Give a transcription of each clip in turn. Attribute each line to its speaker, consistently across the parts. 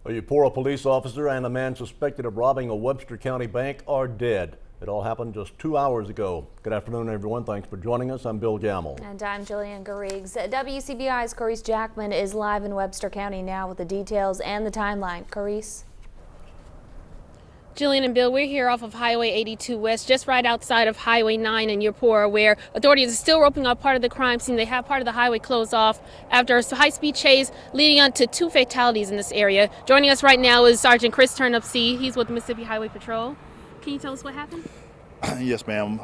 Speaker 1: A Eupora police officer and a man suspected of robbing a Webster County bank are dead. It all happened just 2 hours ago. Good afternoon, everyone. Thanks for joining us. I'm Bill Gamble.
Speaker 2: And I'm Jillian Garrigues. WCBI's Carice Jackman is live in Webster County now with the details and the timeline. Carice?
Speaker 3: Jillian and Bill, we're here off of Highway 82 West, just right outside of Highway 9 in Eupora, where authorities are still roping up part of the crime scene. They have part of the highway closed off after a high-speed chase leading on to 2 fatalities in this area. Joining us right now is Sergeant Chris Turnipseed. He's with the Mississippi Highway Patrol. Can you tell us what happened?
Speaker 4: Yes, ma'am.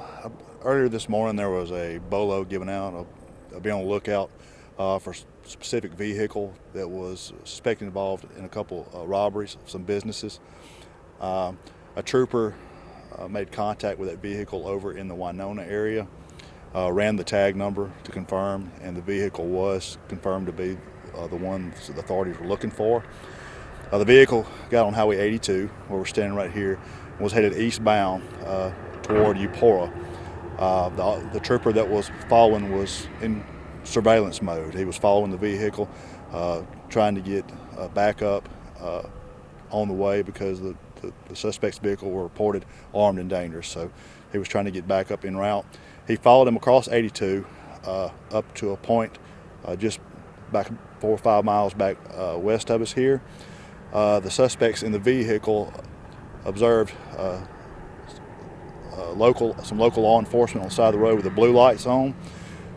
Speaker 4: Earlier this morning there was a BOLO given out. I'll be on the lookout for a specific vehicle that was suspected involved in a couple robberies of some businesses. A trooper made contact with that vehicle over in the Winona area, ran the tag number to confirm, and the vehicle was confirmed to be the one the authorities were looking for. The vehicle got on Highway 82, where we're standing right here, and was headed eastbound toward Eupora. The trooper that was following was in surveillance mode. He was following the vehicle, trying to get backup on the way because the suspect's vehicle were reported armed and dangerous. So he was trying to get back up en route. He followed him across 82 up to a point just back 4 or 5 miles back west of us here. The suspects in the vehicle observed some local law enforcement on the side of the road with the blue lights on.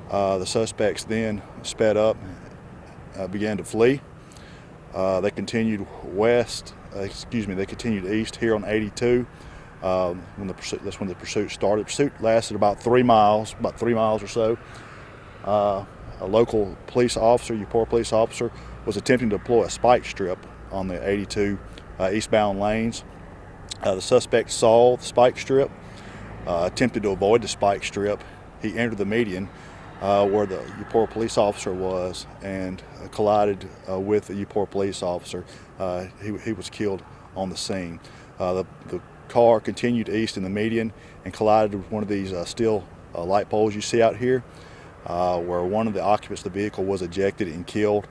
Speaker 4: The suspects then sped up, began to flee. They continued they continued east here on 82. That's when the pursuit started. The pursuit lasted about 3 miles or so. A local police officer, Eupora police officer, was attempting to deploy a spike strip on the 82 eastbound lanes. The suspect saw the spike strip, attempted to avoid the spike strip. He entered the median where the Eupora police officer was and collided with the Eupora police officer. He was killed on the scene. The car continued east in the median and collided with one of these steel light poles you see out here, where one of the occupants of the vehicle was ejected and killed.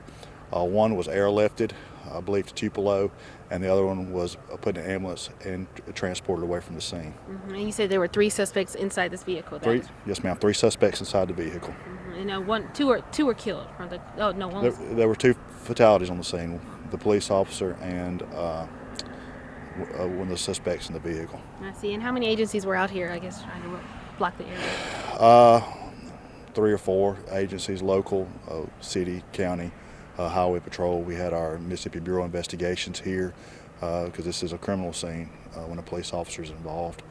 Speaker 4: One was airlifted, I believe, to Tupelo, and the other one was put in an ambulance and transported away from the scene.
Speaker 3: And you said there were 3 suspects inside this vehicle?
Speaker 4: Yes, ma'am. 3 suspects inside the vehicle.
Speaker 3: And two were killed.
Speaker 4: There were 2 fatalities on the scene: the police officer and one of the suspects in the vehicle.
Speaker 3: I see. And how many agencies were out here, I guess, trying to block the area?
Speaker 4: 3 or 4 agencies: local, city, county, Highway Patrol. We had our Mississippi Bureau of Investigations here because this is a criminal scene when a police officer is involved.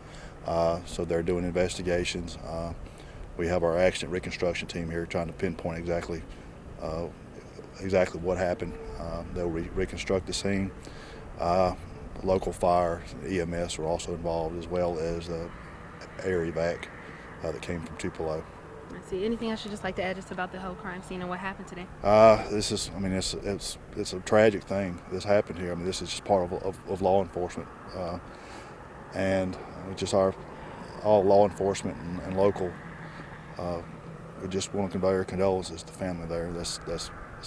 Speaker 4: So they're doing investigations. We have our accident reconstruction team here trying to pinpoint exactly what happened. They'll reconstruct the scene. Local fire, EMS were also involved, as well as the air evac that came from Tupelo.
Speaker 3: I see. Anything else you'd just like to add just about the whole crime scene and what happened today?
Speaker 4: It's a tragic thing. This happened here. I mean, this is just part of law enforcement, and just all law enforcement and local. We just want to convey our condolences to the family there. It's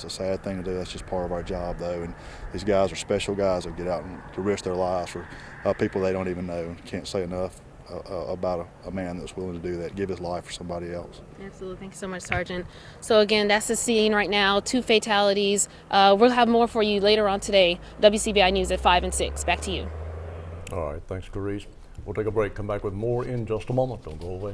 Speaker 4: a sad thing to do. That's just part of our job, though. And these guys are special guys that get out and to risk their lives for people they don't even know. Can't say enough about a man that's willing to do that, give his life for somebody else.
Speaker 3: Absolutely. Thank you so much, Sergeant. So again, that's the scene right now. 2 fatalities. We'll have more for you later on today. WCBI News at 5 and 6. Back to you.
Speaker 1: All right. Thanks, Carice. We'll take a break. Come back with more in just a moment. Don't go away.